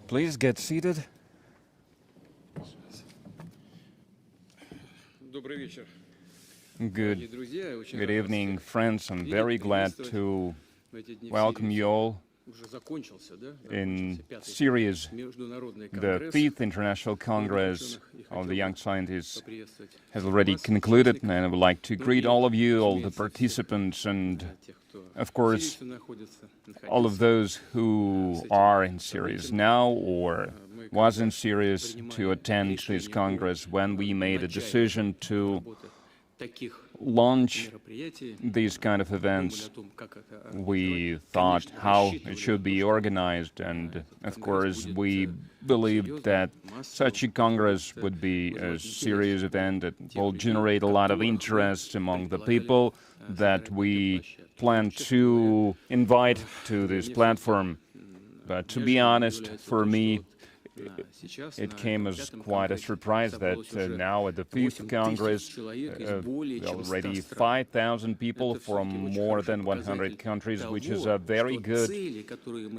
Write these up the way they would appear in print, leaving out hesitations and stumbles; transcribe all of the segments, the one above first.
Please get seated. Good evening, friends. I'm very glad to welcome you all in Syria's, the 5th International Congress of the Young Scientists has already concluded, and I would like to greet all of you, all the participants, and of course, all of those who are in Syria now or was in Syria to attend this Congress when we made a decision to launch these kind of events. We thought how it should be organized, and of course we believed that such a Congress would be a serious event that will generate a lot of interest among the people that we plan to invite to this platform. But to be honest, for me, it came as quite a surprise that now at the 5th Congress, already 5,000 people from more than 100 countries, which is a very good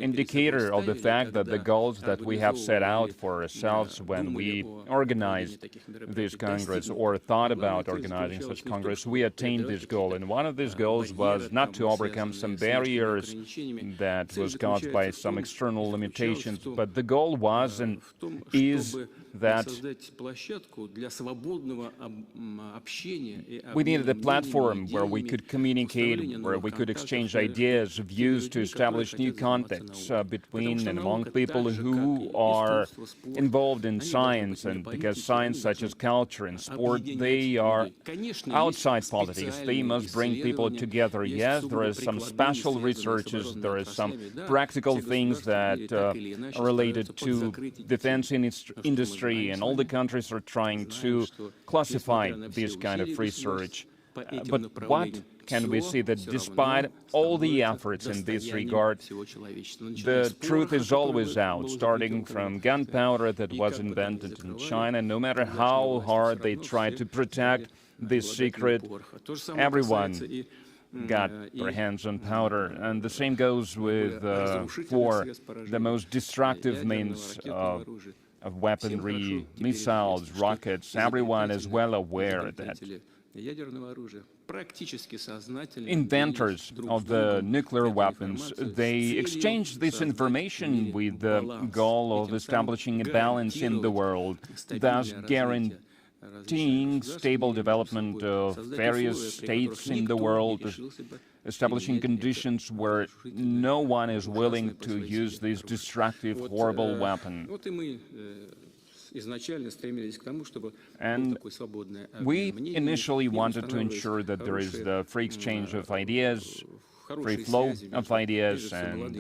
indicator of the fact that the goals that we have set out for ourselves when we organized this Congress or thought about organizing such Congress, we attained this goal. And one of these goals was not to overcome some barriers that was caused by some external limitations, but the goal was and is that we needed a platform where we could communicate, where we could exchange ideas, views, to establish new contacts between and among people who are involved in science, and because science, such as culture and sport, they are outside politics. They must bring people together. Yes, there is some special researches, there is some practical things that are related to defense industry, and all the countries are trying to classify this kind of research. But what can we see? That despite all the efforts in this regard, the truth is always out, starting from gunpowder that was invented in China. No matter how hard they try to protect this secret, everyone got their hands on powder. And the same goes with for the most destructive means of weaponry, missiles, rockets. Everyone is well aware that inventors of the nuclear weapons, they exchange this information with the goal of establishing a balance in the world, thus guaranteeing stable development of various states in the world, establishing conditions where no one is willing to use this destructive, horrible weapon. And we initially wanted to ensure that there is the free exchange of ideas, free flow of ideas, and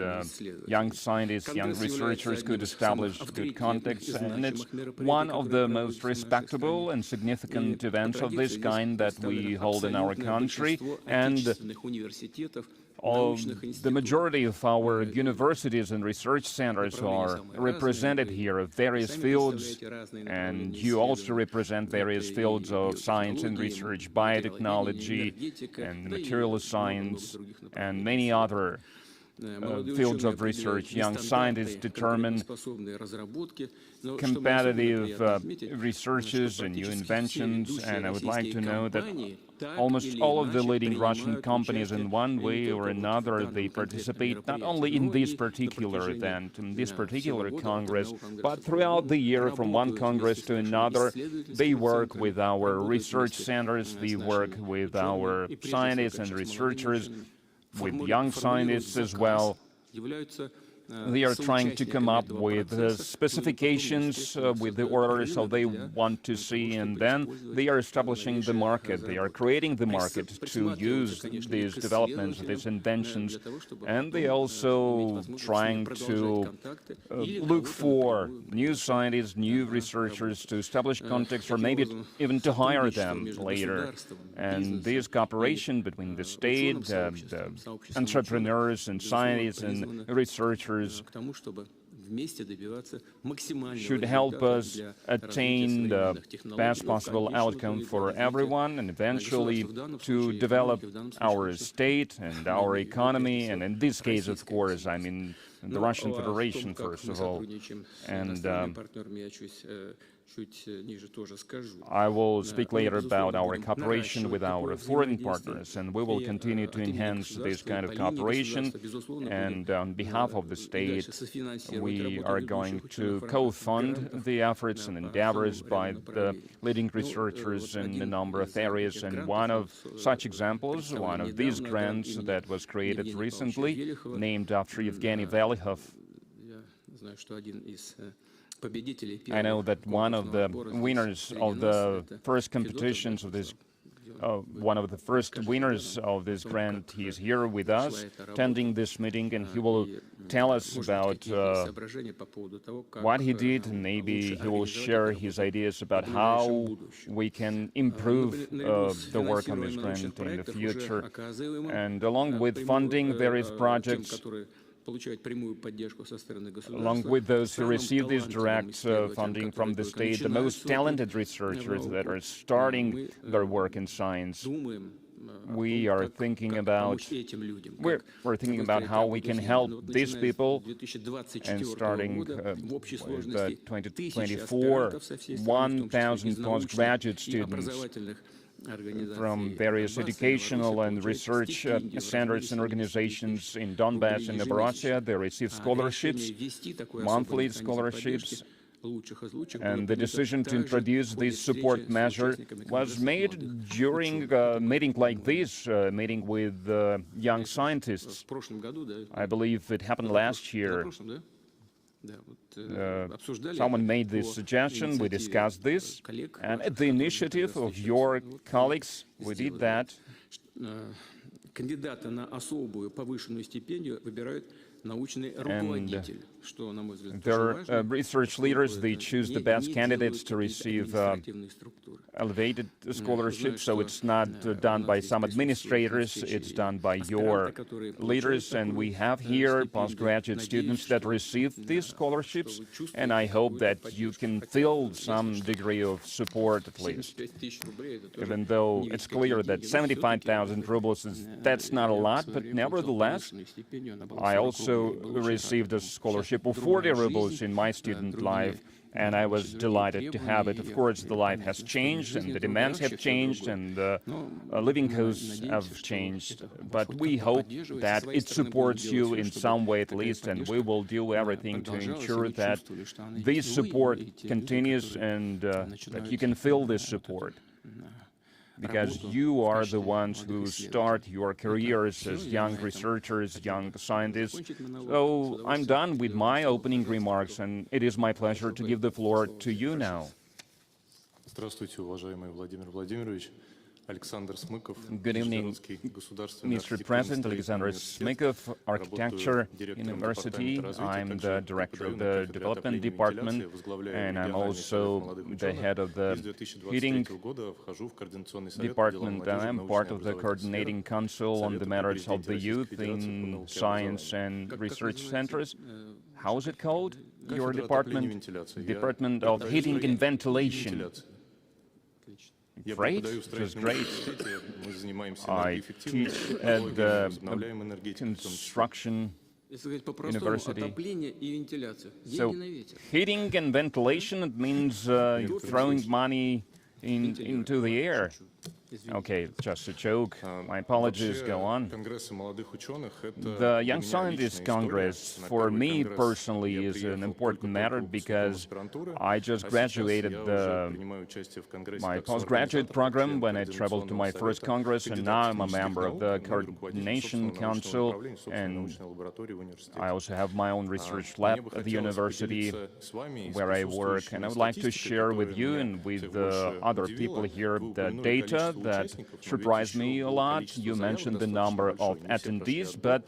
young scientists, young researchers could establish good contacts. And it's one of the most respectable and significant events of this kind that we hold in our country. And the majority of our universities and research centers are represented here of various fields, and you also represent various fields of science and research, biotechnology and material science, and many other fields of research. Young scientists determine competitive researches and new inventions, and I would like to know that almost all of the leading Russian companies, in one way or another, they participate not only in this particular event, in this particular Congress, but throughout the year, from one Congress to another. They work with our research centers, they work with our scientists and researchers, with young scientists as well. They are trying to come up with specifications, with the orders how they want to see, and then they are establishing the market. They are creating the market to use these developments, these inventions, and they also trying to look for new scientists, new researchers to establish contacts, or maybe even to hire them later. And this cooperation between the state, the entrepreneurs and scientists and researchers should help us attain the best possible outcome for everyone, and eventually to develop our state and our economy. And in this case, of course, I mean, the Russian Federation, first of all. And I will speak later about our cooperation with our foreign partners, and we will continue to enhance this kind of cooperation. And on behalf of the state, we are going to co-fund the efforts and endeavors by the leading researchers in a number of areas. And one of such examples, one of these grants that was created recently, named after Evgeny Velihov. I know that one of the winners of the first competitions of this, one of the first winners of this grant, he is here with us, attending this meeting, and he will tell us about what he did, and maybe he will share his ideas about how we can improve the work on this grant in the future. And along with funding various projects, along with those who receive this direct funding from the state, the most talented researchers that are starting their work in science, we are thinking about how we can help these people. And starting with 2024, 1,000 postgraduate students from various educational and research centers and organizations in Donbass and Novorossiya. They receive scholarships, monthly scholarships, and the decision to introduce this support measure was made during a meeting like this, a meeting with young scientists. I believe it happened last year. Someone made this suggestion, we discussed this, and at the initiative of your colleagues, we did that. And their research leaders, they choose the best candidates to receive elevated scholarships, so it's not done by some administrators, it's done by your leaders. And we have here postgraduate students that receive these scholarships, and I hope that you can feel some degree of support at least. Even though it's clear that 75,000 rubles, that's not a lot, but nevertheless, I also received a scholarship of 40 rubles in my student life, and I was delighted to have it. Of course, the life has changed, and the demands have changed, and the living costs have changed, but we hope that it supports you in some way at least, and we will do everything to ensure that this support continues and that you can feel this support, because you are the ones who start your careers as young researchers, young scientists. So I'm done with my opening remarks, and it is my pleasure to give the floor to you now. Здравствуйте, уважаемый Владимир Владимирович. Good evening, Mr. President. Alexander Smykov, Architecture University. I'm the director of the Development Department, and I'm also the head of the Heating Department, and I'm part of the Coordinating Council on the matters of the youth in science and research centers. How is it called, your department? Department of Heating and Ventilation. Great, just great. I teach at the construction university. So heating and ventilation, it means throwing money into the air. Okay, just a joke. My apologies, go on. The Young Scientists Congress, for me personally, is an important matter because I just graduated my postgraduate program when I traveled to my first Congress, and now I'm a member of the Coordination Council, and I also have my own research lab at the university where I work, and I would like to share with you and with other people here the data that surprised me a lot. You mentioned the number of attendees, but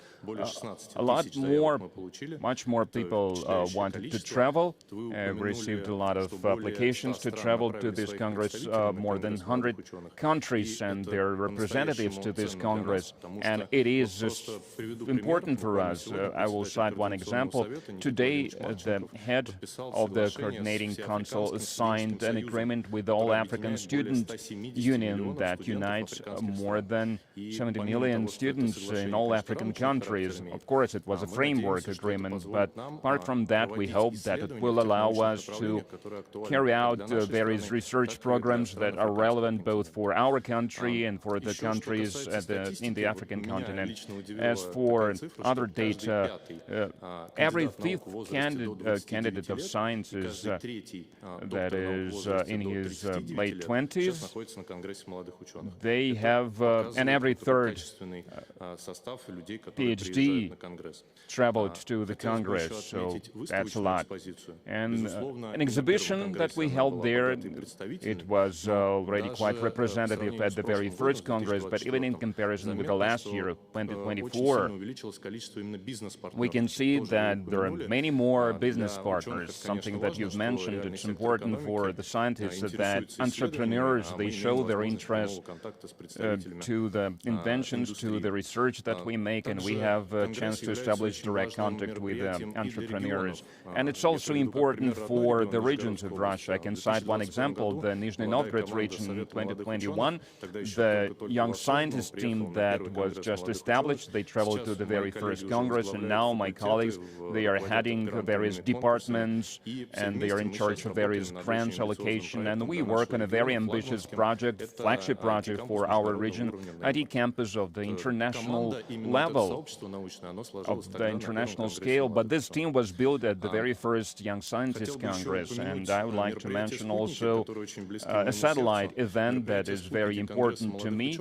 much more people wanted to travel. We received a lot of applications to travel to this Congress, more than 100 countries and their representatives to this Congress, and it is important for us. I will cite one example. Today, the head of the Coordinating Council signed an agreement with all African student units union that unites more than 70 million students in all African countries. Of course, it was a framework agreement, but apart from that, we hope that it will allow us to carry out various research programs that are relevant both for our country and for the countries in the African continent. As for other data, every fifth candidate of sciences that is in his late 20s, they have, and every third PhD traveled to the Congress, so that's a lot. And an exhibition that we held there, it was already quite representative at the very first Congress, but even in comparison with the last year, 2024, we can see that there are many more business partners, something that you've mentioned. It's important for the scientists that entrepreneurs, they show their interest to the inventions, to the research that we make, and we have a chance to establish direct contact with entrepreneurs. And it's also important for the regions of Russia. I can cite one example, the Nizhny Novgorod region in 2021, the young scientist team that was just established, they traveled to the very first Congress, and now my colleagues, they are heading various departments, and they are in charge of various grants allocation, and we work on a very ambitious project, flagship project for our region, IT campus of the international level, of the international scale. But this team was built at the very first Young Scientists Congress, and I would like to mention also a satellite event that is very important to me.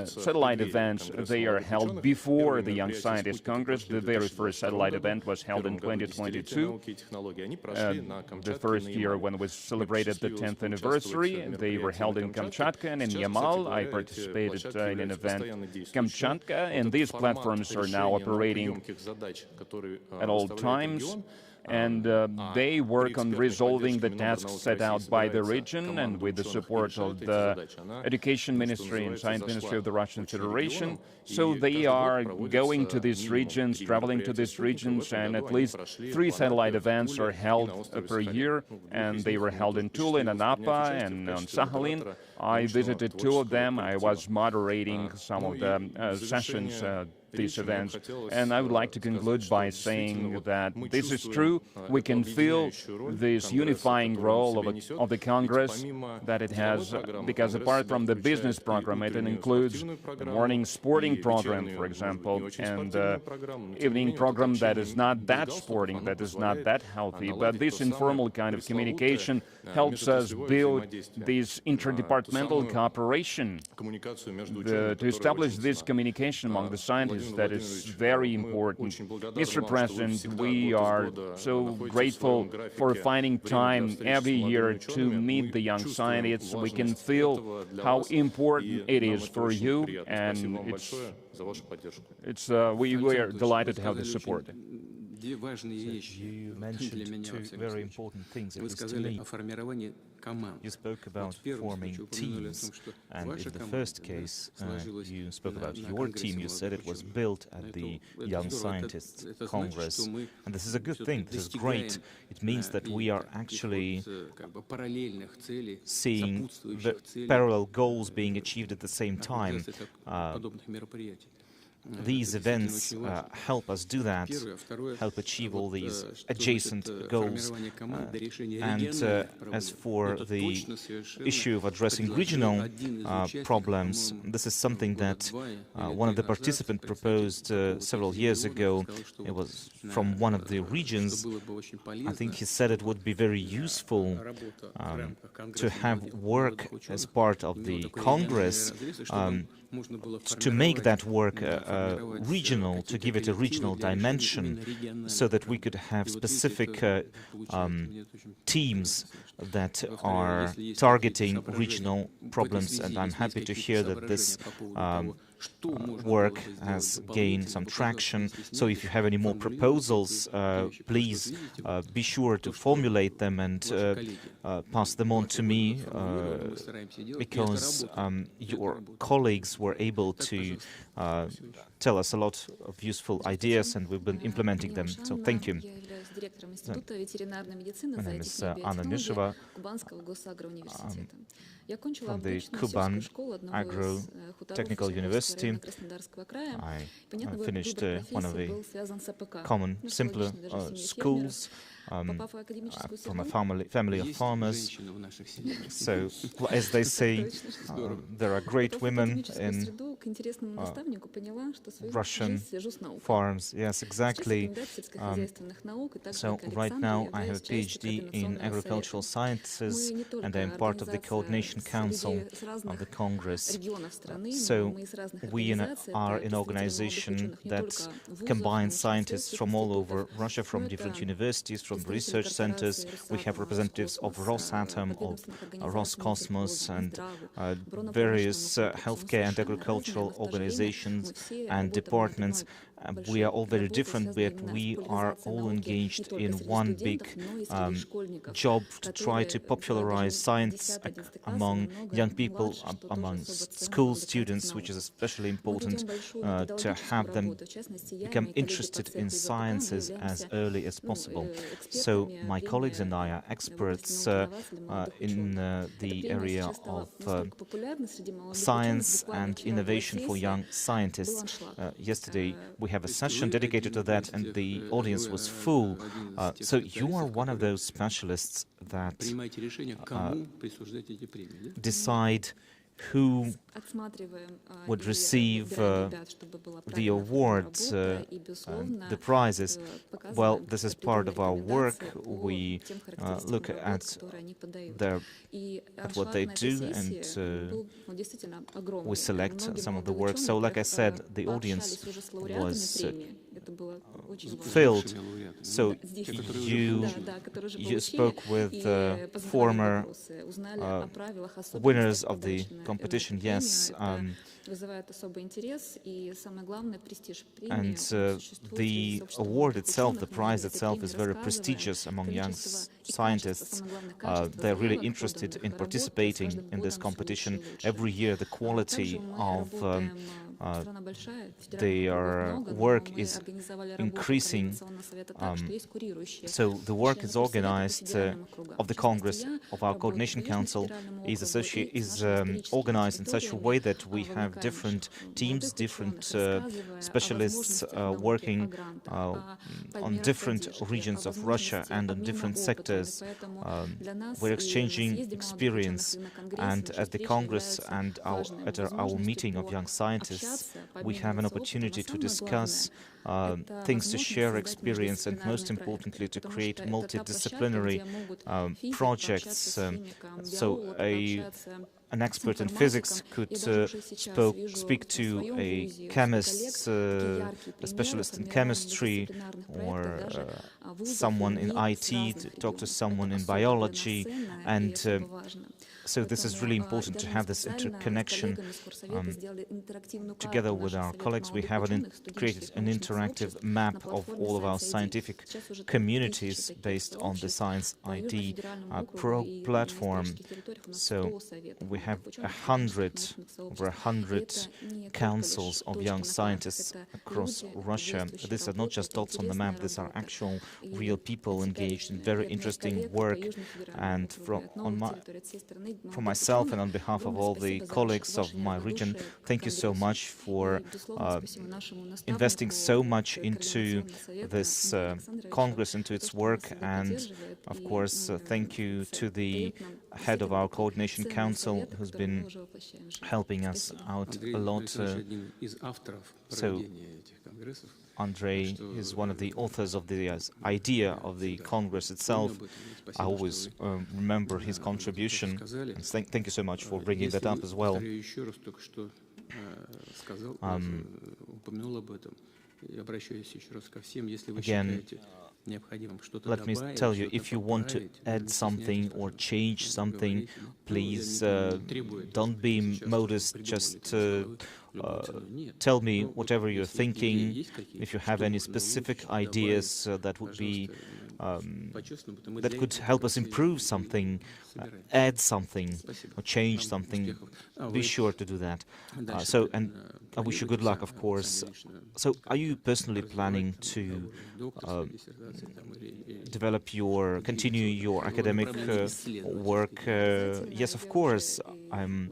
Satellite events, they are held before the Young Scientists Congress. The very first satellite event was held in 2022, the first year when we celebrated the 10th anniversary. They were held in Kamchatka and in Yamal. I participated in an event Kamchatka, and these platforms are now operating at all times, and they work on resolving the tasks set out by the region, and with the support of the Education Ministry and Science Ministry of the Russian Federation. So they are going to these regions, traveling to these regions, and at least 3 satellite events are held per year, and they were held in Tula, in Anapa, and on Sakhalin. I visited 2 of them. I was moderating some of the sessions, these events, and I would like to conclude by saying that this is true. We can feel this unifying role of the Congress that it has, because apart from the business program, it includes the morning sporting program, for example, and the evening program that is not that sporting, that is not that healthy. But this informal kind of communication helps us build this interdepartmental cooperation, to establish this communication among the scientists. That is very important. Mr. President, we are so grateful for finding time every year to meet the young scientists. We can feel how important it is for you, and we are delighted to have the support. You mentioned 2 very important things, at least to me. You spoke about forming teams, and in the first case, you spoke about your team. You said it was built at the Young Scientists Congress, and this is a good thing. This is great. It means that we are actually seeing the parallel goals being achieved at the same time. These events help us do that, help achieve all these adjacent goals. And as for the issue of addressing regional problems, this is something that one of the participants proposed several years ago. It was from one of the regions. I think he said it would be very useful to have work as part of the Congress, to make that work regional, to give it a regional dimension, so that we could have specific teams that are targeting regional problems. And I'm happy to hear that this work has gained some traction. So if you have any more proposals, please be sure to formulate them and pass them on to me, because your colleagues were able to tell us a lot of useful ideas, and we've been implementing them. So thank you. My name is Anna Misheva from the Kuban Agro-Technical University. I finished one of the common, simpler schools from a family of farmers. So, as they say, there are great women in Russian farms. Yes, exactly. So right now I have a PhD in agricultural sciences, and I am part of the coordination council of the Congress. So we are an organization that combines scientists from all over Russia, from different universities, from research centers. We have representatives of Rosatom, of Roscosmos, and various healthcare and agricultural organizations and departments. We are all very different, but we are all engaged in one big job to try to popularize science among young people, among school students, which is especially important to have them become interested in sciences as early as possible. So my colleagues and I are experts in the area of science and innovation for young scientists. Yesterday we have a session dedicated to that, and the audience was full. So you are one of those specialists that decide who would receive the awards, the prizes. Well, this is part of our work. We look at what they do, and we select some of the work. So, like I said, the audience was filled. So you spoke with former winners of the competition, yes. And the award itself, the prize itself, is very prestigious among young scientists. They're really interested in participating in this competition. Every year the quality of their work is increasing. So the work is organized of the Congress, of our Coordination Council, is organized in such a way that we have different teams, different specialists working on different regions of Russia and on different sectors. We're exchanging experience, and at the Congress and at our meeting of young scientists, we have an opportunity to discuss things, to share experience, and most importantly to create multidisciplinary projects. So an expert in physics could speak to a chemist, a specialist in chemistry, or someone in IT to talk to someone in biology, and so this is really important to have this interconnection. Together with our colleagues, we have created an interactive map of all of our scientific communities based on the Science ID Pro platform. So we have over 100 councils of young scientists across Russia. These are not just dots on the map, these are actual real people engaged in very interesting work. And for myself and on behalf of all the colleagues of my region, thank you so much for investing so much into this Congress, into its work, and of course thank you to the head of our Coordination Council who's been helping us out a lot. So Andrei is one of the authors of the idea of the Congress itself. I always remember his contribution, and thank you so much for bringing that up as well. Again, let me tell you, if you want to add something or change something, please don't be modest, just tell me whatever you're thinking. If you have any specific ideas that would be that could help us improve something, add something, or change something, be sure to do that. And I wish you good luck, of course. So are you personally planning to continue your academic work? Yes, of course. I'm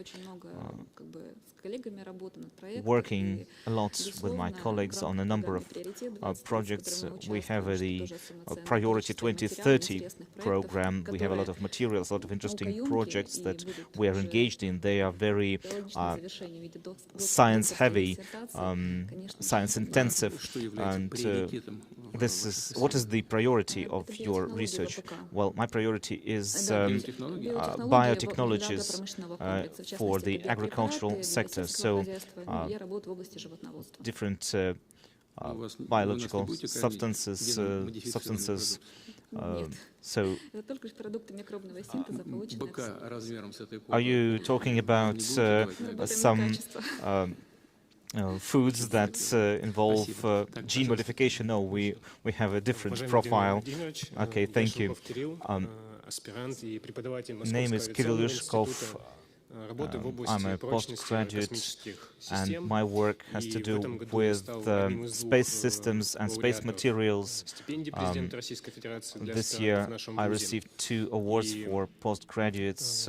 working a lot with my colleagues on a number of projects. We have the Priority 2030 program. We have a lot of materials, a lot of interesting projects that we are engaged in. They are very science-heavy, science-intensive, and what is the priority of your research? Well, my priority is biotechnologies for the agricultural sector. So different biological substances. So are you talking about some foods that involve gene modification? No, we have a different profile. Okay, thank you. Name is Kirill Yushkov. I'm a postgraduate, and my work has to do with space systems and space materials. This year I received 2 awards for postgraduates.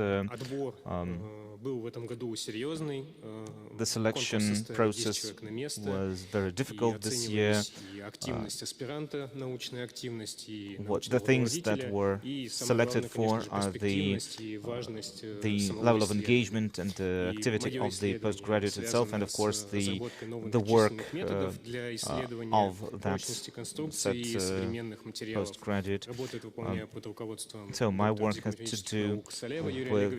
The selection process was very difficult this year. The things that were selected for are the level of engagement and the activity of the postgraduate itself, and of course the work of that said postgraduate. So my work has to do with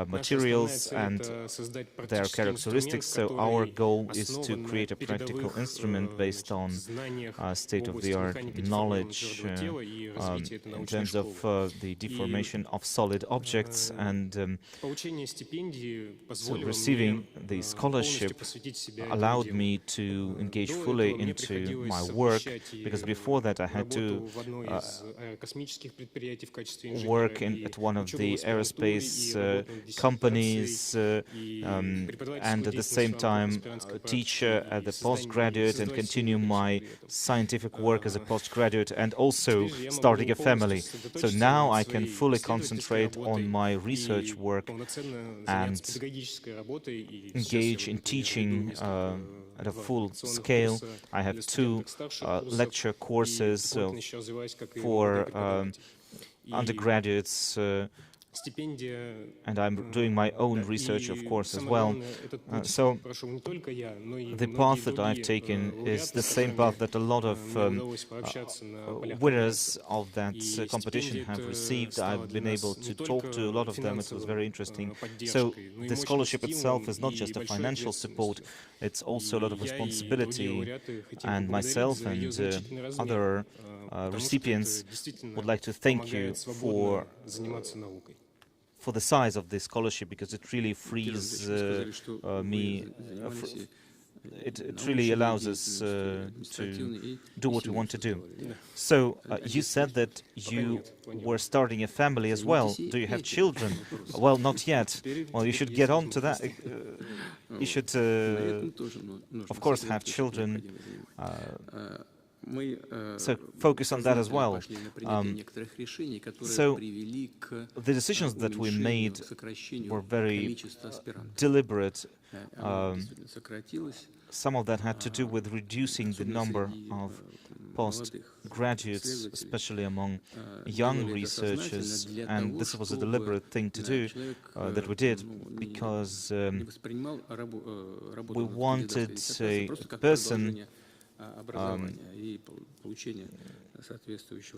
materials and their characteristics. So our goal is to create a practical instrument based on state-of-the-art knowledge in terms of the deformation of solid objects. And so receiving the scholarship allowed me to engage fully into my work, because before that I had to work at one of the aerospace companies and at the same time teach at the postgraduate and continue my scientific work as a postgraduate, and also starting a family. So now I can fully concentrate on my research work and engage in teaching at a full scale. I have 2 lecture courses for undergraduates, and I'm doing my own research, of course, as well. So the path that I've taken is the same path that a lot of winners of that competition have received. I've been able to talk to a lot of them. It was very interesting. So the scholarship itself is not just a financial support, it's also a lot of responsibility. And myself and other recipients would like to thank you for the size of this scholarship, because it really frees me. It really allows us to do what we want to do. So you said that you were starting a family as well. Do you have children? Well, not yet. Well, you should get on to that. You should, of course, have children. So focus on that as well. So the decisions that we made were very deliberate. Some of that had to do with reducing the number of postgraduates, especially among young researchers, and this was a deliberate thing to do, that we did, because we wanted a person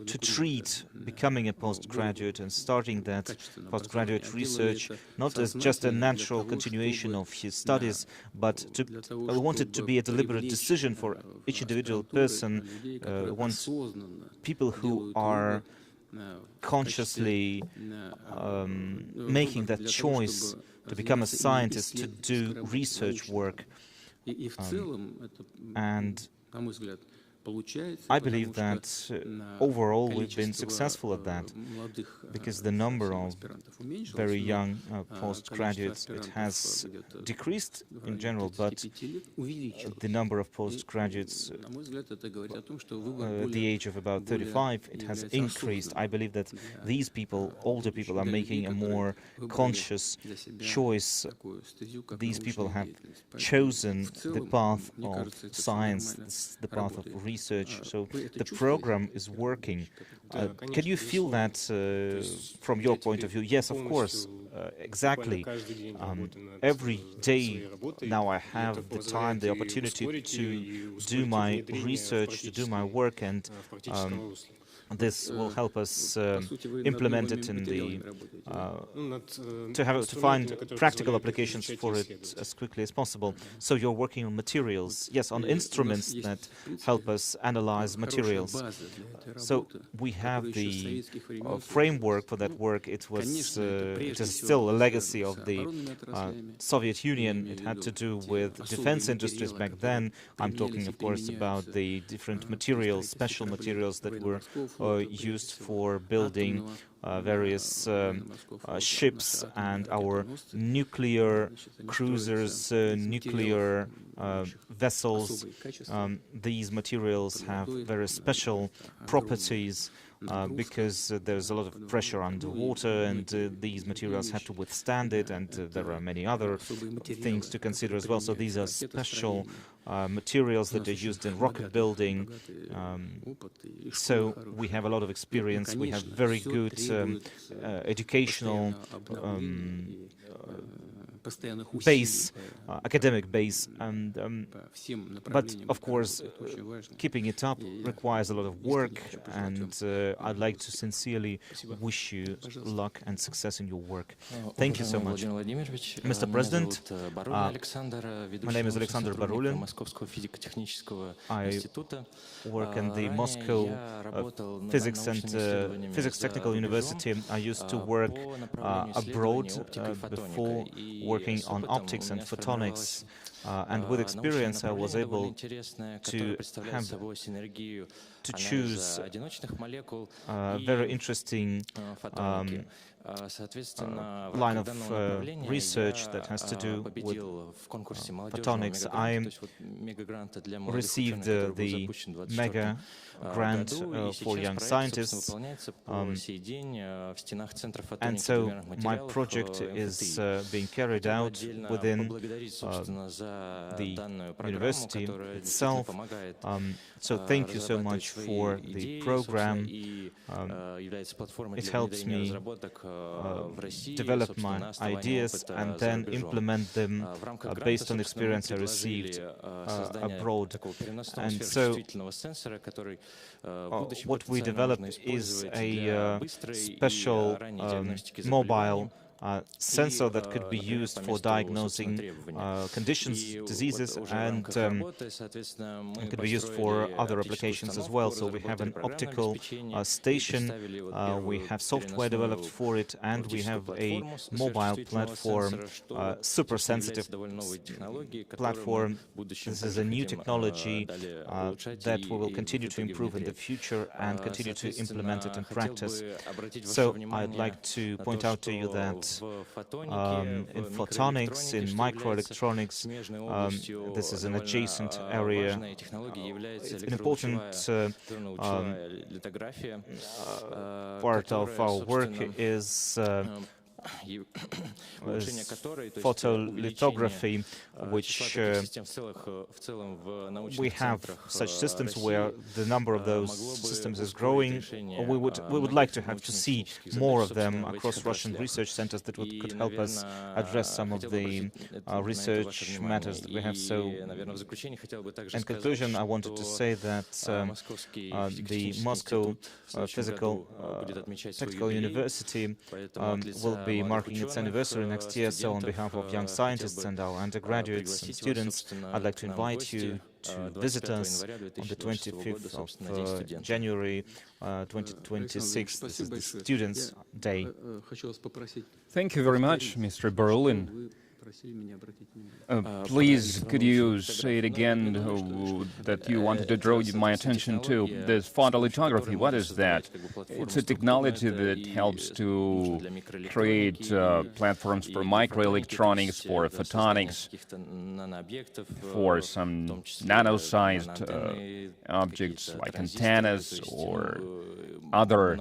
to treat becoming a postgraduate and starting that postgraduate research not as just a natural continuation of his studies, but we want it to be a deliberate decision for each individual person. Once people who are consciously making that choice to become a scientist, to do research work, and I believe that overall we've been successful at that, because the number of very young postgraduates, it has decreased in general, but the number of postgraduates at the age of about 35, it has increased. I believe that these people, older people, are making a more conscious choice. These people have chosen the path of science, the path of research, so the program is working. Can you feel that from your point of view? Yes, of course, exactly. Every day now I have the time, the opportunity to do my research, to do my work, and this will help us implement it in the to find practical applications for it as quickly as possible. So you're working on materials, yes, on instruments that help us analyze materials. So we have the framework for that work. It is still a legacy of the Soviet Union. It had to do with defense industries back then. I'm talking, of course, about the different materials, special materials that were used for building various ships and our nuclear cruisers, nuclear vessels. These materials have very special properties because there's a lot of pressure underwater, and these materials have to withstand it, and there are many other things to consider as well. So these are special materials that are used in rocket building. So we have a lot of experience. We have very good educational base, academic base, and but of course keeping it up requires a lot of work, and I'd like to sincerely wish you luck and success in your work. Thank you so much. Mr. President, my name is Alexander Barulin. I work in the Moscow Physics Technical University. I used to work abroad before working on optics and photonics, and with experience I was able to choose a very interesting line of research that has to do with photonics. I received the mega grant for young scientists, and so my project is being carried out within the university itself. So thank you so much for the program. It helps me develop my ideas and then implement them based on experience I received abroad. And so what we developed is a special mobile sensor that could be used for diagnosing conditions, diseases, and it could be used for other applications as well. So we have an optical station, we have software developed for it, and we have a mobile platform, super sensitive platform. This is a new technology that we will continue to improve in the future and continue to implement it in practice. So I'd like to point out to you that in photonics, in microelectronics, this is an adjacent area. It's an important part of our work is photolithography, which we have such systems where the number of those systems is growing. We would like to see more of them across Russian research centers that could help us address some of the research matters that we have. So, in conclusion, I wanted to say that the Moscow Technical University will be marking its anniversary next year, so on behalf of young scientists and our undergraduates and students, I'd like to invite you to visit us on the 25th of January 2026. This is the Students' Day. Thank you very much, Mr. Barulin. Please, could you say it again that you wanted to draw my attention to? This photolithography, what is that? It's a technology that helps to create platforms for microelectronics, for photonics, for some nano-sized objects like antennas or other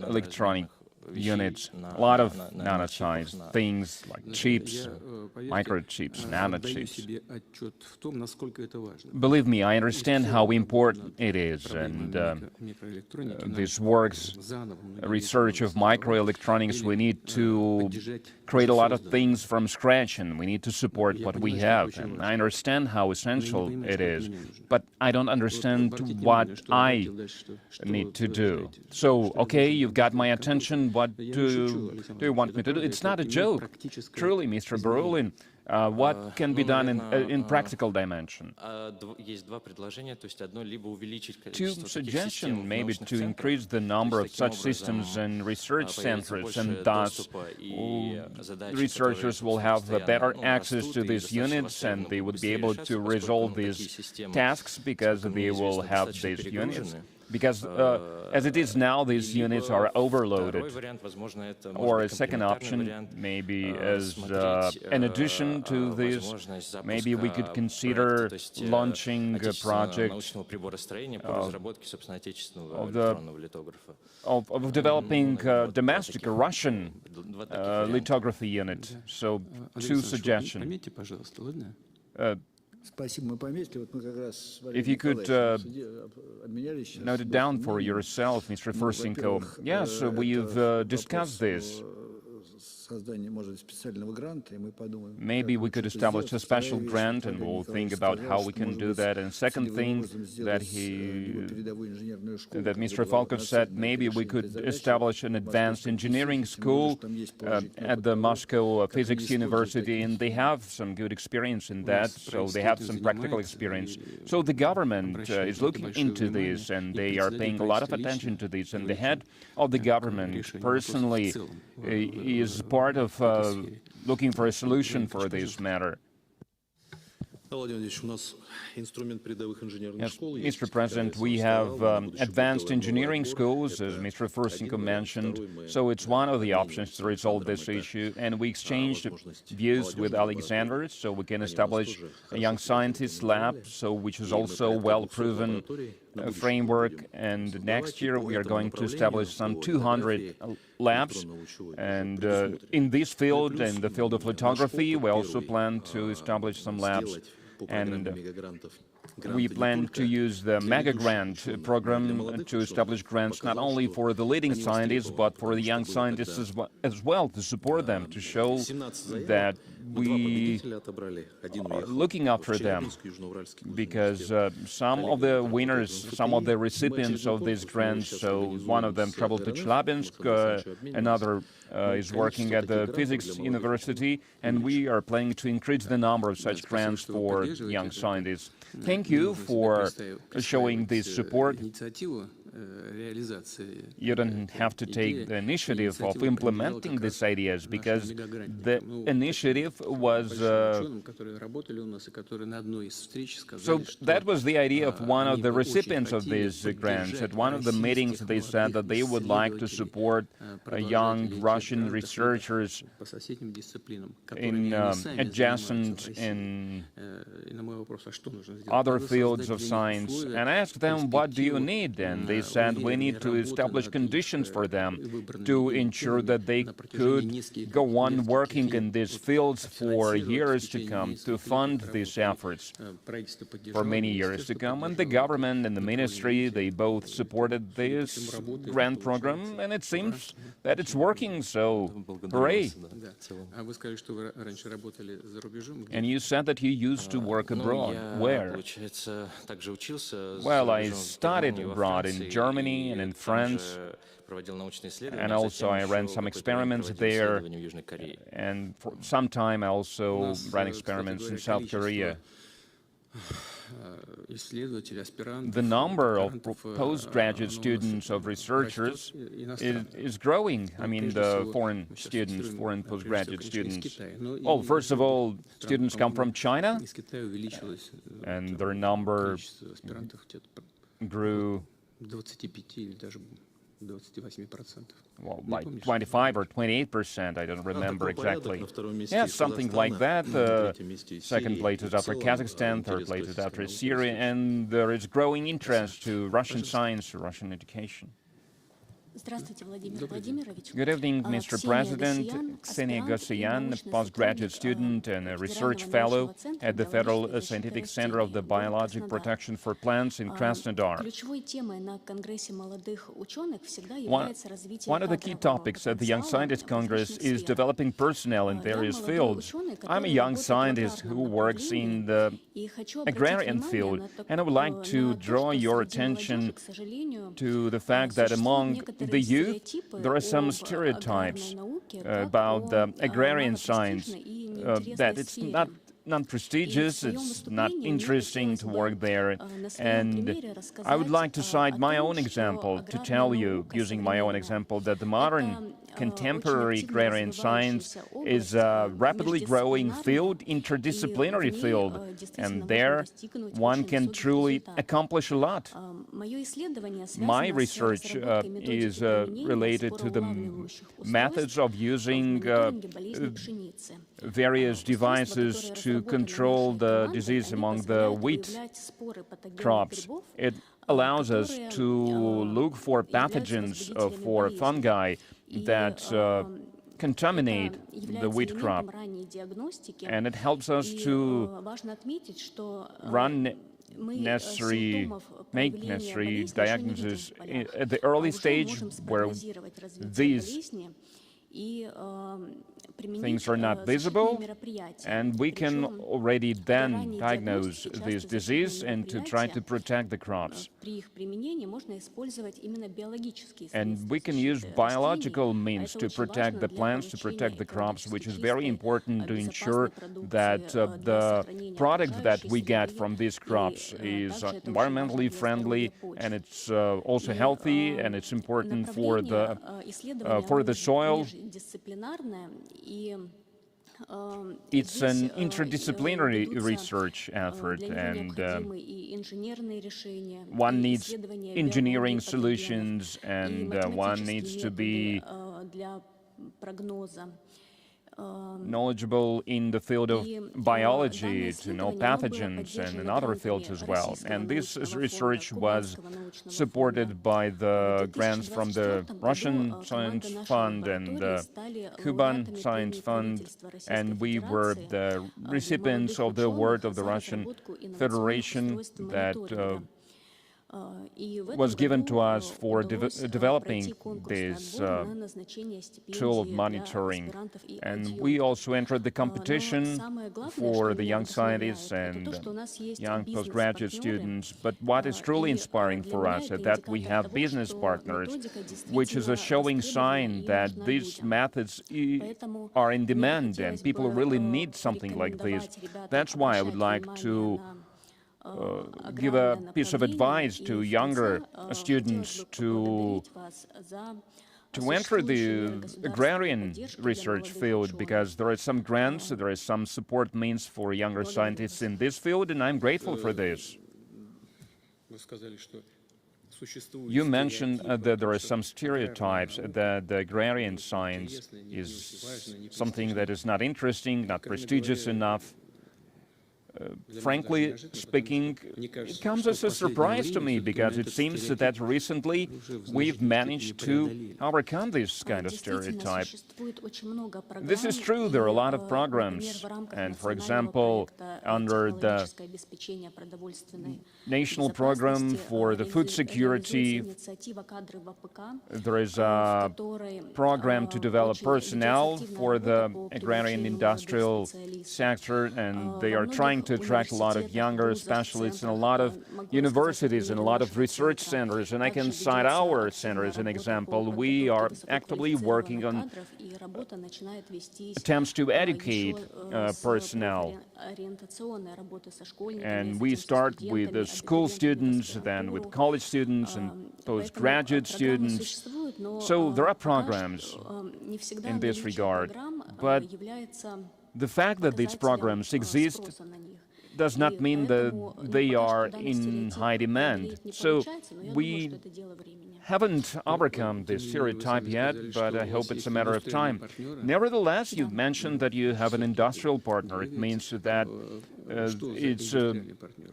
electronic units, a lot of nano-sized things like chips, microchips, nanochips. Believe me, I understand how important it is, and this works. Research of microelectronics, we need to create a lot of things from scratch, and we need to support what we have. And I understand how essential it is, but I don't understand what I need to do. So, okay, you've got my attention. What do you want me to do? It's not a joke. Truly, Mr. Barulin, what can be done in practical dimension? Two suggestions, maybe to increase the number of such systems and research centers, and thus researchers will have better access to these units, and they would be able to resolve these tasks because they will have these units. Because as it is now, these units are overloaded. Or a second option, maybe as an addition to this, maybe we could consider launching a project of developing domestic, a Russian lithography unit. So, two suggestions. If you could note it down for yourself, Mr. Fursenko. Yes, we've discussed this. Maybe we could establish a special grant, and we'll think about how we can do that. And second thing that Mr. Falkov said, maybe we could establish an advanced engineering school at the Moscow Physics University, and they have some good experience in that, so they have some practical experience. So the government is looking into this, and they are paying a lot of attention to this, and the head of the government personally is part of looking for a solution for this matter. Yes, Mr. President, we have advanced engineering schools, as Mr. Fursenko mentioned, so it's one of the options to resolve this issue, and we exchanged views with Alexander, so we can establish a young scientist lab, which is also well-proven framework, and next year we are going to establish some 200 labs, and in this field, in the field of lithography, we also plan to establish some labs, and we plan to use the Mega Grant program to establish grants not only for the leading scientists, but for the young scientists as well, to support them, to show that we are looking after them, because some of the winners, some of the recipients of these grants, so one of them traveled to Chelyabinsk, another is working at the Physics University, and we are planning to increase the number of such grants for young scientists. Thank you for showing this support. You don't have to take the initiative of implementing these ideas, because the initiative was... So that was the idea of one of the recipients of these grants. At one of the meetings, they said that they would like to support young Russian researchers in adjacent in other fields of science. And I asked them, what do you need? And they said, we need to establish conditions for them to ensure that they could go on working in these fields for years to come, to fund these efforts for many years to come. And the government and the ministry, they both supported this grant program, and it seems that it's working, so hooray. And you said that you used to work abroad. Where? Well, I studied abroad in Germany and in France, and also I ran some experiments there, and for some time I also ran experiments in South Korea. the number of postgraduate students, of researchers, is growing. I mean, the foreign students, foreign postgraduate students. Well, first of all, students come from China, and their number grew well, by 25 or 28%, I don't remember exactly. Yeah, something like that. Second place is after Kazakhstan, third place is after Syria, and there is growing interest to Russian science, to Russian education. Good evening, Mr. President. Ksenia Gosyan, a postgraduate student and a research fellow at the Federal Scientific Center of the Biologic Protection for Plants in Krasnodar. One of the key topics at the Young Scientist Congress is developing personnel in various fields. I'm a young scientist who works in the agrarian field, and I would like to draw your attention to the fact that among the youth, there are some stereotypes about the agrarian science, that it's not prestigious, it's not interesting to work there. And I would like to cite my own example to tell you, using my own example, that the modern contemporary agrarian science is a rapidly growing field, interdisciplinary field, and there one can truly accomplish a lot. My research is related to the methods of using various devices to control the disease among the wheat crops. It allows us to look for pathogens, for fungi that contaminate the wheat crop, and it helps us to make necessary diagnosis at the early stage where these things are not visible, and we can already then diagnose this disease and to try to protect the crops. And we can use biological means to protect the plants, to protect the crops, which is very important to ensure that the product that we get from these crops is environmentally friendly, and it's also healthy, and it's important for the soil. It's an interdisciplinary research effort, and one needs engineering solutions, and one needs to be knowledgeable in the field of biology, to know pathogens, and in other fields as well. And this research was supported by the grants from the Russian Science Fund and the Cuban Science Fund, and we were the recipients of the award of the Russian Federation that was given to us for developing this tool of monitoring. And we also entered the competition for the young scientists and young postgraduate students. But what is truly inspiring for us is that we have business partners, which is a showing sign that these methods are in demand and people really need something like this. That's why I would like to give a piece of advice to younger students to enter the agrarian research field, because there are some grants, there is some support means for younger scientists in this field, and I'm grateful for this. You mentioned that there are some stereotypes, that the agrarian science is something that is not interesting, not prestigious enough. Frankly speaking, it comes as a surprise to me, because it seems that recently we've managed to overcome this kind of stereotype. This is true, there are a lot of programs, and for example, under the National Program for the Food Security, there is a program to develop personnel for the agrarian industrial sector, and they are trying trying to attract a lot of younger specialists in a lot of universities and a lot of research centers. And I can cite our center as an example. We are actively working on attempts to educate personnel. And we start with the school students, then with college students and postgraduate students. So there are programs in this regard. But the fact that these programs exist does not mean that they are in high demand. So we haven't overcome this stereotype yet, but I hope it's a matter of time. Nevertheless, you mentioned that you have an industrial partner. It means that it's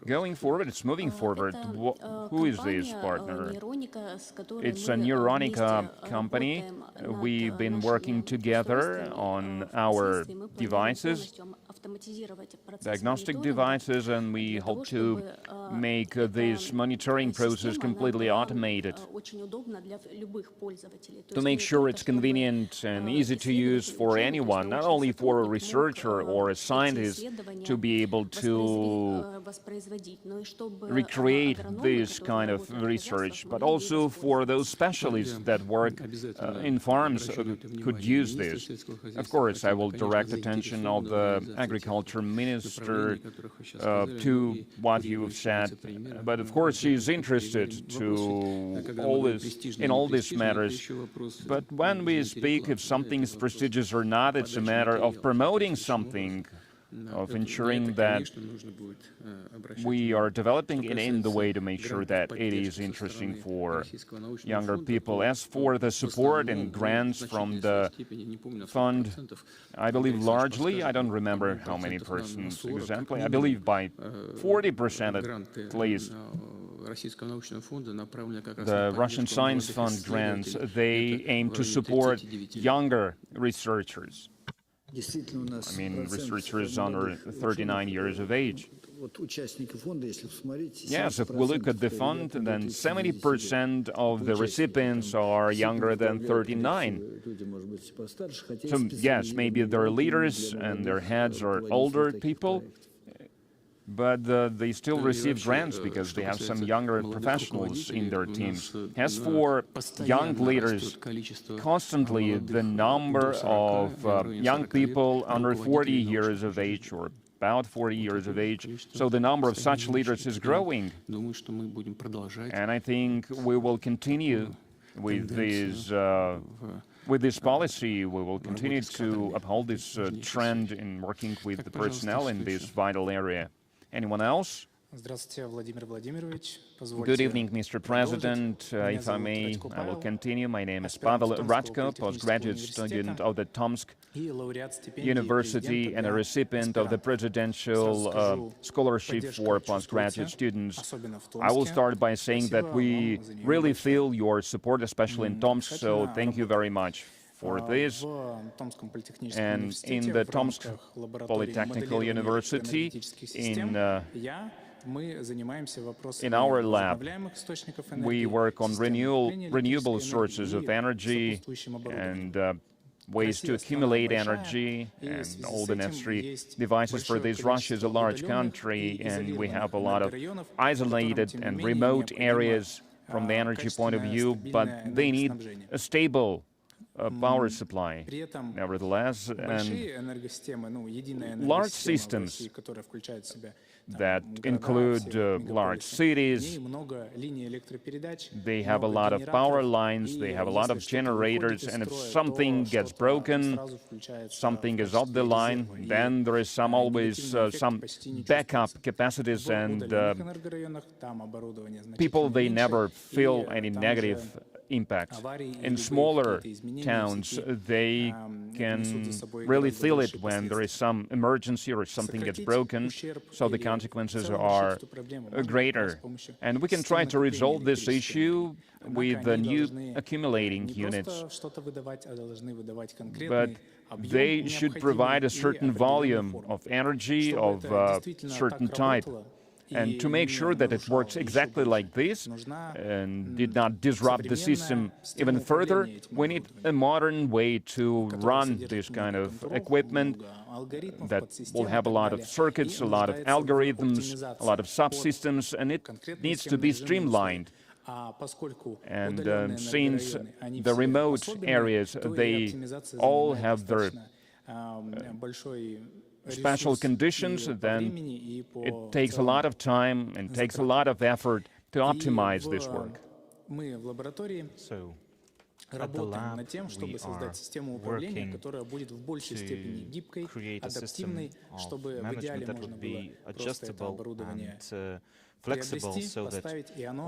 going forward, it's moving forward. Who is this partner? It's a Neuronica company. We've been working together on our devices, diagnostic devices, and we hope to make this monitoring process completely automated to make sure it's convenient and easy to use for anyone, not only for a researcher or a scientist to be able to recreate this kind of research, but also for those specialists that work in farms could use this. Of course, I will direct attention of the Agriculture Minister to what you've said, but of course she's interested in all these matters. But when we speak if something is prestigious or not, it's a matter of promoting something, of ensuring that we are developing it in the way to make sure that it is interesting for younger people. As for the support and grants from the fund, I believe largely, I don't remember how many persons exactly, I believe by 40% at least, the Russian Science Fund grants, they aim to support younger researchers. I mean, researchers under 39 years of age. Yes, if we look at the fund, then 70% of the recipients are younger than 39. So, yes, maybe their leaders and their heads are older people, but they still receive grants because they have some younger professionals in their teams. As for young leaders, constantly the number of young people under 40 years of age or about 40 years of age, so the number of such leaders is growing. And I think we will continue with this policy. We will continue to uphold this trend in working with the personnel in this vital area. Anyone else? Good evening, Mr. President. If I may, I will continue. My name is Pavel Radko, postgraduate student of the Tomsk University and a recipient of the Presidential Scholarship for Postgraduate Students. I will start by saying that we really feel your support, especially in Tomsk, so thank you very much for this. And in the Tomsk Polytechnical University, in our lab, we work on renewable sources of energy and ways to accumulate energy and all the necessary devices for this. Russia is a large country, and we have a lot of isolated and remote areas from the energy point of view, but they need a stable power supply, nevertheless, and large systems that include large cities. They have a lot of power lines, they have a lot of generators, and if something gets broken, something is off the line, then there is always some backup capacities, and people, they never feel any negative impact. In smaller towns, they can really feel it when there is some emergency or something gets broken, so the consequences are greater. And we can try to resolve this issue with the new accumulating units, but they should provide a certain volume of energy of a certain type. And to make sure that it works exactly like this and did not disrupt the system even further, we need a modern way to run this kind of equipment that will have a lot of circuits, a lot of algorithms, a lot of subsystems, and it needs to be streamlined. And since the remote areas, they all have their special conditions, then it takes a lot of time and takes a lot of effort to optimize this work. So, at the lab, we are working to create a system of management that would be adjustable and flexible, so that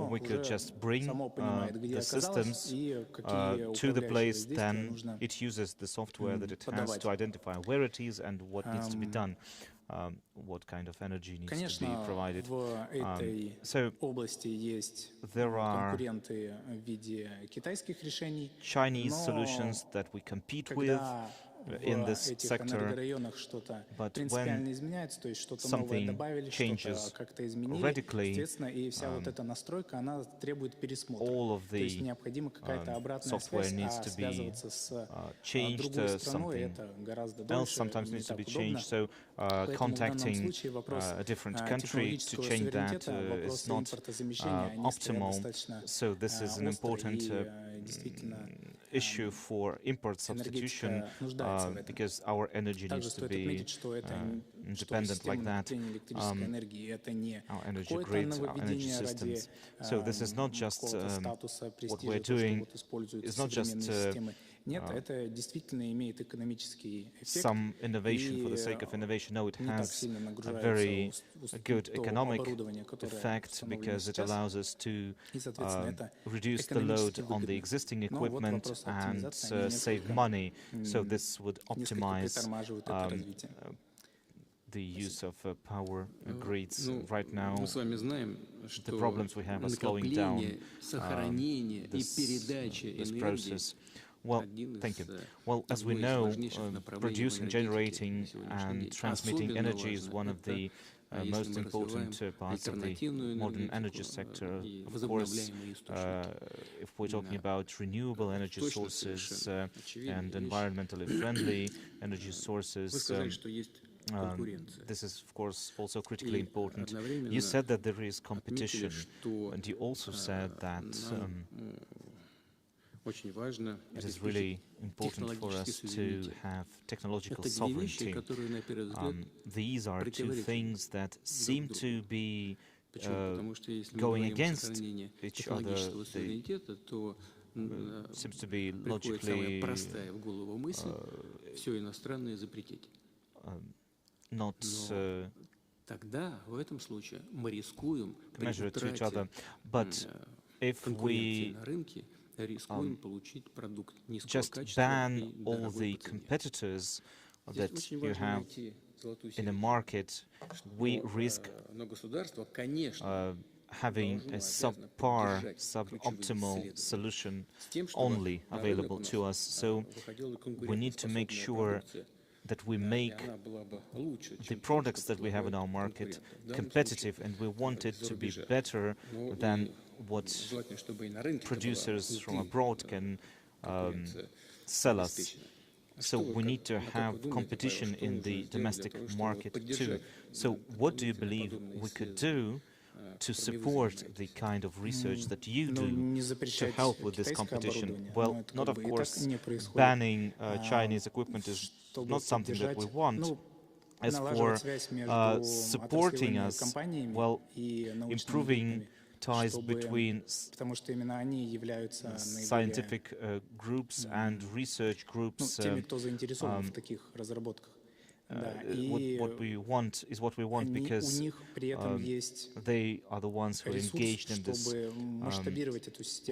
we could just bring the systems to the place, then it uses the software that it has to identify where it is and what needs to be done, what kind of energy needs to be provided. So there are Chinese solutions that we compete with in this sector, but when something changes radically, all of the software needs to be changed, something else sometimes needs to be changed, so contacting a different country to change that is not optimal. So this is an important issue for import substitution, because our energy needs to be independent like that, our energy grids, our energy systems. So this is not just what we're doing, it's not just some innovation for the sake of innovation. No, it has a very good economic effect, because it allows us to reduce the load on the existing equipment and save money. So this would optimize the use of power grids. Right now, the problems we have are slowing down this process. Well, thank you. Well, as we know, producing, generating, and transmitting energy is one of the most important parts of the modern energy sector. Of course, if we're talking about renewable energy sources and environmentally friendly energy sources, this is, of course, also critically important. You said that there is competition, and you also said that it is really important for us to have technological sovereignty. These are two things that seem to be going against each other. They seems to be logically not commensurate to each other. But if we just ban all the competitors that you have in a market, we risk having a subpar, suboptimal solution only available to us. So we need to make sure that we make the products that we have in our market competitive, and we want it to be better than what producers from abroad can sell us. So we need to have competition in the domestic market too. So what do you believe we could do to support the kind of research that you do to help with this competition? Well, not of course banning Chinese equipment is not something that we want. As for supporting us, well, improving ties between scientific groups and research groups, what we want is what we want, because they are the ones who are engaged in this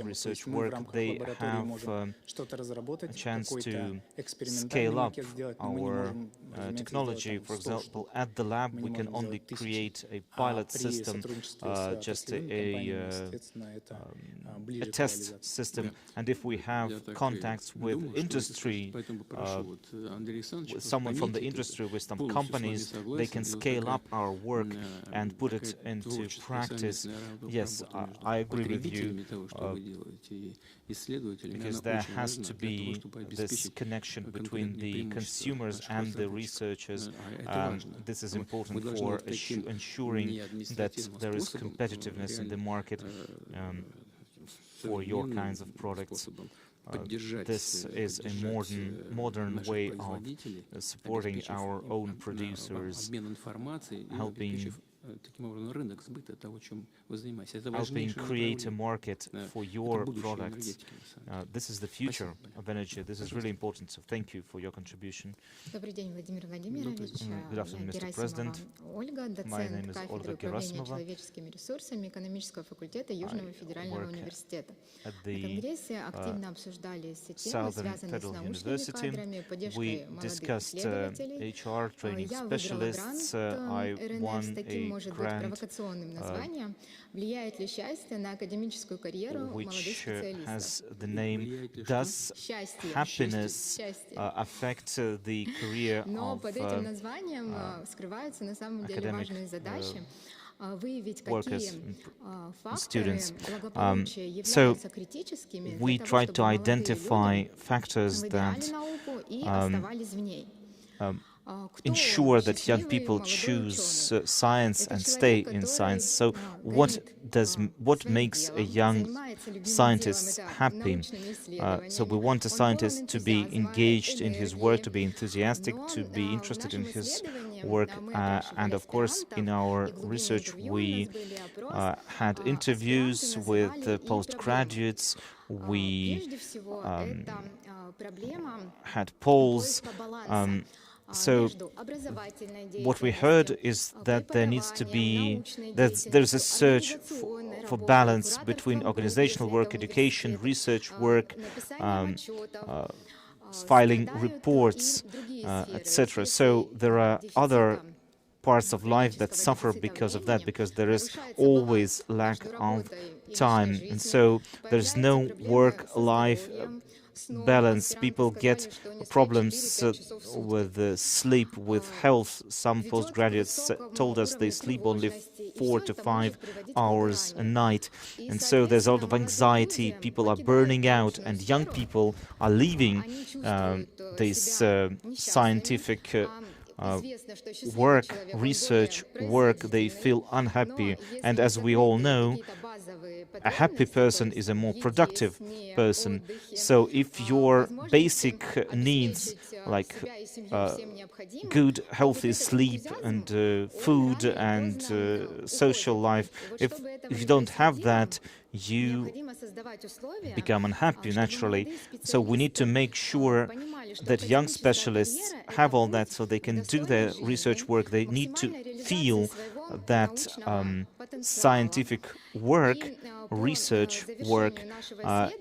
research work. They have a chance to scale up our technology. For example, at the lab, we can only create a pilot system, just a test system. And if we have contacts with industry, with someone from the industry, with some companies, they can scale up our work and put it into practice. Yes, I agree with you, because there has to be this connection between the consumers and the researchers. This is important for ensuring that there is competitiveness in the market for your kinds of products. This is a modern way of supporting our own producers, helping create a market for your products. This is the future of energy. This is really important, so thank you for your contribution. Добрый день, Владимир Владимирович. Good afternoon, Mr. President. Ольга, доцент кафедры управления человеческими ресурсами экономического факультета Южного федерального университета. На конгрессе активно обсуждались темы, связанные с научными кадрами, поддержкой молодых исследователей. Я выиграла грант РНС с таким, может быть, провокационным названием «Влияет ли счастье на академическую карьеру молодых специалистов?» Does happiness affect the career Но of под этим названием скрываются на самом деле важные задачи. Выявить, какие факторы благополучия являются критическими we для try того, to чтобы молодые identify люди factors выбирали that науку и оставались в ней. ensure that young people choose science and stay in science. So what makes a young scientist happy? So we want a scientist to be engaged in his work, to be enthusiastic, to be interested in his work. And of course, in our research, we had interviews with postgraduates. We had polls. So what we heard is that there needs to be, there's a search for balance between organizational work, education, research work, filing reports, etc. So there are other parts of life that suffer because of that, because there is always lack of time. And so there's no work-life balance. People get problems with sleep, with health. Some postgraduates told us they sleep only 4 to 5 hours a night. And so there's a lot of anxiety. People are burning out, and young people are leaving this scientific work, research work. They feel unhappy. And as we all know, a happy person is a more productive person. So if your basic needs, like good, healthy sleep and food and social life, if you don't have that, you become unhappy naturally. So we need to make sure that young specialists have all that so they can do their research work. They need to feel that scientific work, research work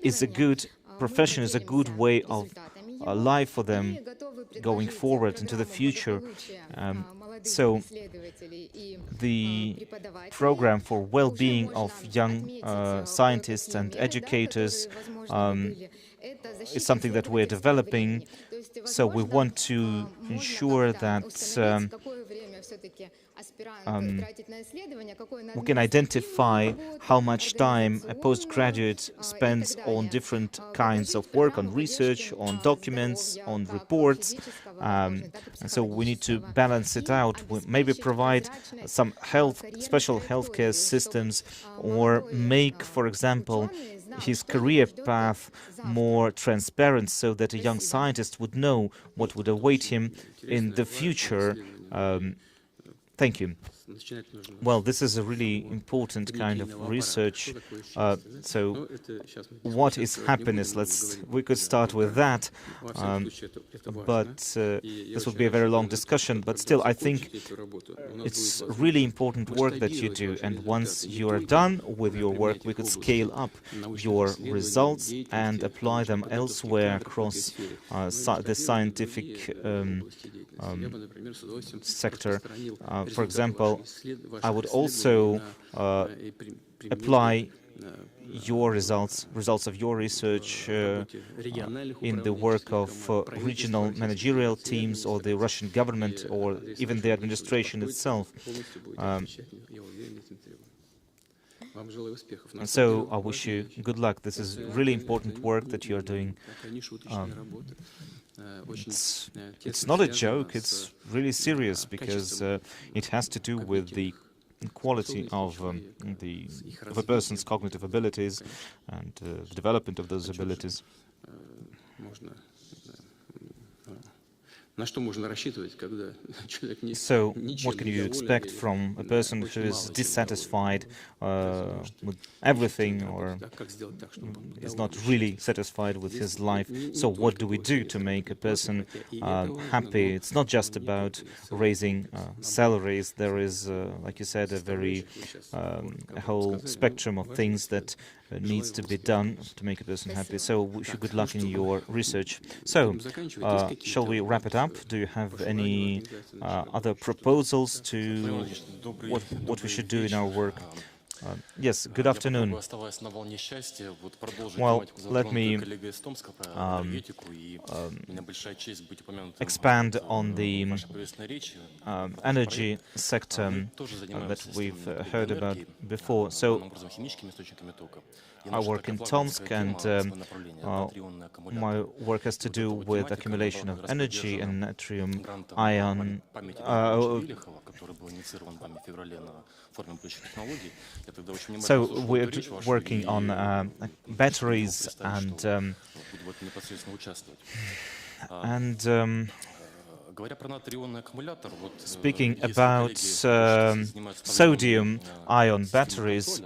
is a good profession, is a good way of life for them going forward into the future. So the program for well-being of young scientists and educators is something that we're developing. So we want to ensure that we can identify how much time a postgraduate spends on different kinds of work, on research, on documents, on reports. And so we need to balance it out. We maybe provide some special healthcare systems, or make, for example, his career path more transparent, so that a young scientist would know what would await him in the future. Thank you. Well, this is a really important kind of research. So what is happiness? We could start with that, but this would be a very long discussion. But still, I think it's really important work that you do. And once you are done with your work, we could scale up your results and apply them elsewhere across the scientific sector. For example, I would also apply your results of your research in the work of regional managerial teams or the Russian government or even the administration itself. And so I wish you good luck. This is really important work that you're doing. It's not a joke, it's really serious, because it has to do with the quality of a person's cognitive abilities and the development of those abilities. So, what can you expect from a person who is dissatisfied with everything or is not really satisfied with his life? So, what do we do to make a person happy? It's not just about raising salaries. There is, like you said, a whole spectrum of things that needs to be done to make a person happy. So wish you good luck in your research. So, shall we wrap it up? Do you have any other proposals to what we should do in our work? Yes, good afternoon. Well, let me expand on the energy sector that we've heard about before. So, I work in Tomsk, and my work has to do with accumulation of energy and natrium ion. So we're working on batteries and speaking about sodium-ion batteries,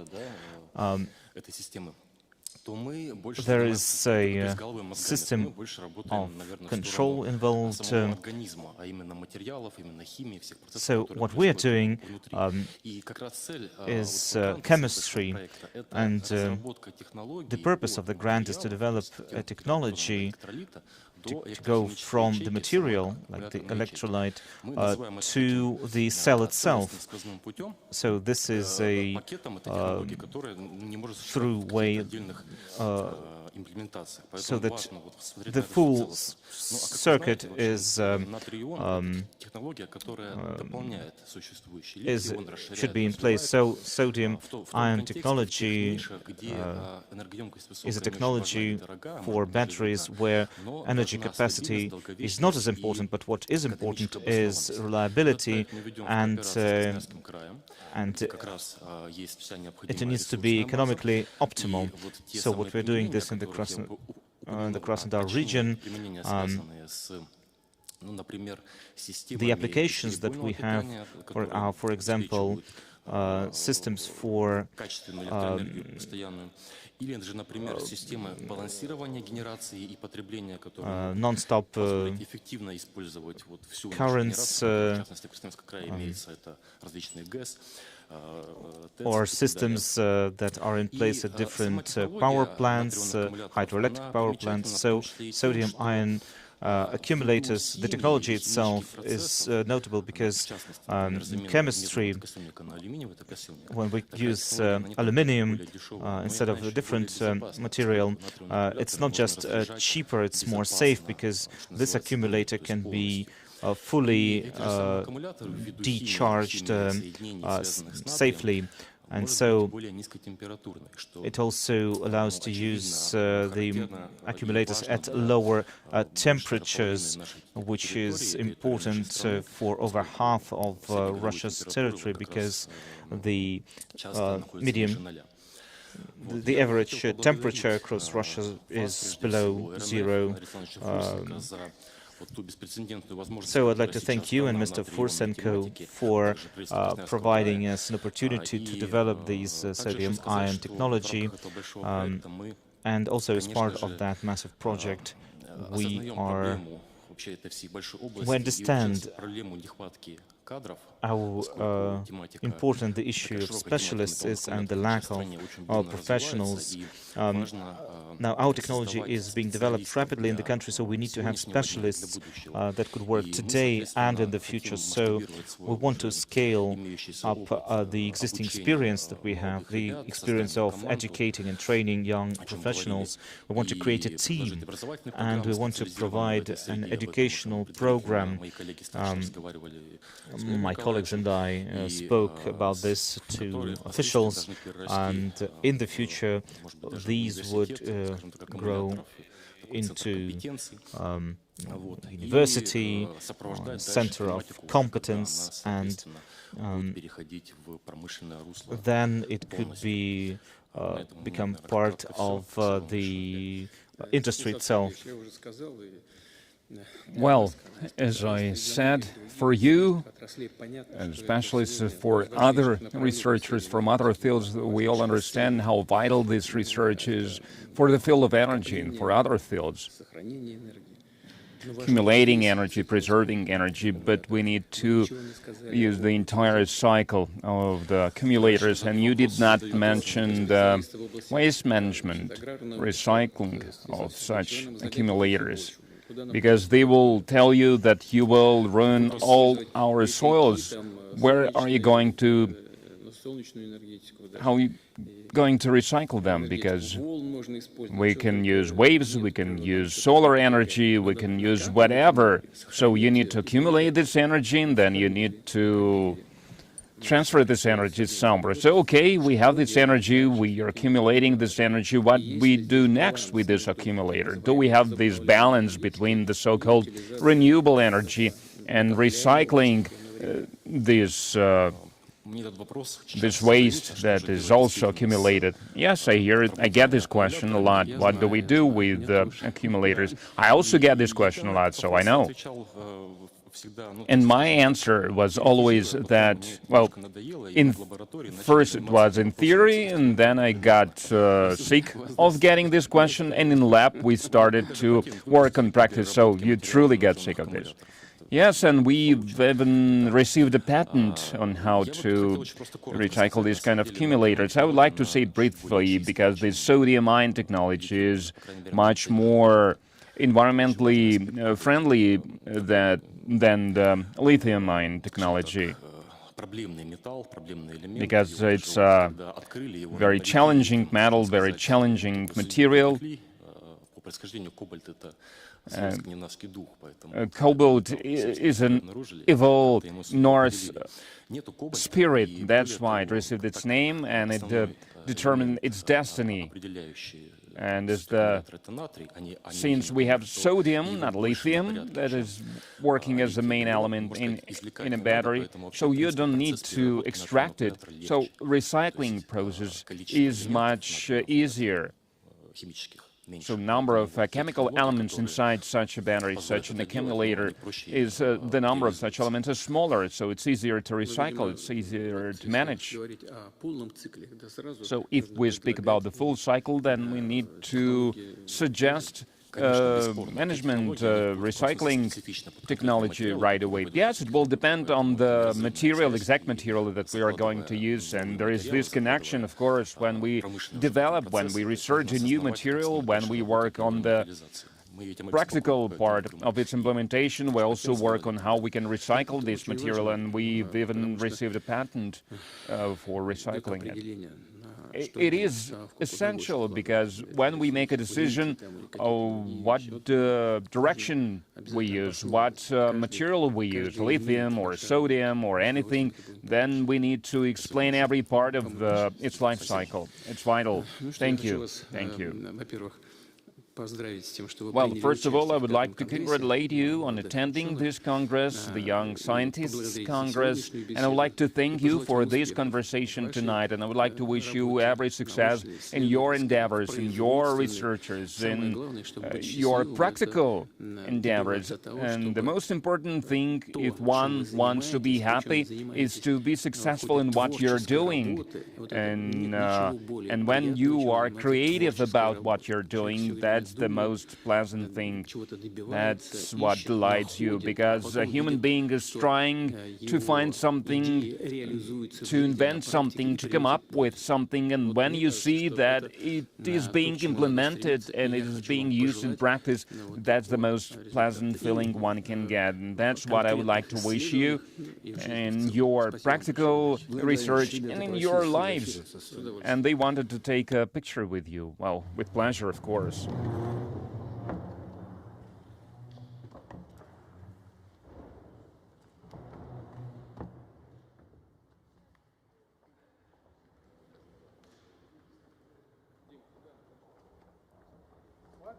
there is a system of control involved. So what we are doing is chemistry, and the purpose of the grant is to develop a technology to go from the material, like the electrolyte, to the cell itself. So this is a through way so that the full circuit should be in place. So sodium-ion technology is a technology for batteries where energy capacity is not as important, but what is important is reliability, and it needs to be economically optimal. So what we're doing this in the Krasnodar region, the applications that we have are, for example, systems for non-stop currents, or systems that are in place at different power plants, hydroelectric power plants. So sodium-ion accumulators, the technology itself is notable because in chemistry, when we use aluminium instead of a different material, it's not just cheaper, it's more safe, because this accumulator can be fully decharged safely. And so it also allows to use the accumulators at lower temperatures, which is important for over half of Russia's territory, because the the average temperature across Russia is below zero. So I'd like to thank you and Mr. Fursenko for providing us an opportunity to develop these sodium-ion technology, and also as part of that massive project, we understand how important the issue of specialists is and the lack of professionals. Now, our technology is being developed rapidly in the country, so we need to have specialists that could work today and in the future. So we want to scale up the existing experience that we have, the experience of educating and training young professionals. We want to create a team, and we want to provide an educational program. My colleagues and I spoke about this to officials, and in the future these would grow into university, center of competence, and then it could be become part of the industry itself. Well, as I said, for you, especially for other researchers from other fields, we all understand how vital this research is for the field of energy and for other fields. Accumulating energy, preserving energy, but we need to use the entire cycle of the accumulators. And you did not mention the waste management, recycling of such accumulators, because they will tell you that you will ruin all our soils. Where are you going to, how are you going to recycle them? Because we can use waves, we can use solar energy, we can use whatever. So you need to accumulate this energy, and then you need to transfer this energy somewhere. So, okay, we have this energy, we are accumulating this energy. What we do next with this accumulator? Do we have this balance between the so-called renewable energy and recycling this waste that is also accumulated? Yes, I hear it. I get this question a lot. What do we do with the accumulators? I also get this question a lot, so I know. And my answer was always that, well, first it was in theory, and then I got sick of getting this question, and in lab we started to work on practice, so you truly get sick of this. Yes, and we've even received a patent on how to recycle these kind of accumulators. I would like to say it briefly, because the sodium-ion technology is much more environmentally friendly than the lithium-ion technology, because it's a very challenging metal, very challenging material. Cobalt is an evil Norse spirit. That's why it received its name, and it determined its destiny. And since we have sodium, not lithium, that is working as the main element in a battery, so you don't need to extract it. So recycling process is much easier. So number of chemical elements inside such a battery, such an accumulator, is the number of such elements is smaller, so it's easier to recycle, it's easier to manage. So if we speak about the full cycle, then we need to suggest management recycling technology right away. Yes, it will depend on the material, exact material that we are going to use, and there is this connection, of course, when we develop, when we research a new material, when we work on the practical part of its implementation. We also work on how we can recycle this material, and we've even received a patent for recycling it. It is essential, because when we make a decision of what direction we use, what material we use, lithium or sodium or anything, then we need to explain every part of its life cycle. It's vital. Thank you. Thank you. Well, first of all, I would like to congratulate you on attending this Congress, the Young Scientists Congress, and I would like to thank you for this conversation tonight, and I would like to wish you every success in your endeavors, in your researches, in your practical endeavors. And the most important thing, if one wants to be happy, is to be successful in what you're doing. And when you are creative about what you're doing, that that's the most pleasant thing. That's what delights you, because a human being is trying to find something, to invent something, to come up with something, and when you see that it is being implemented and it is being used in practice, that's the most pleasant feeling one can get. And that's what I would like to wish you in your practical research and in your lives. And they wanted to take a picture with you. Well, with pleasure, of course. What?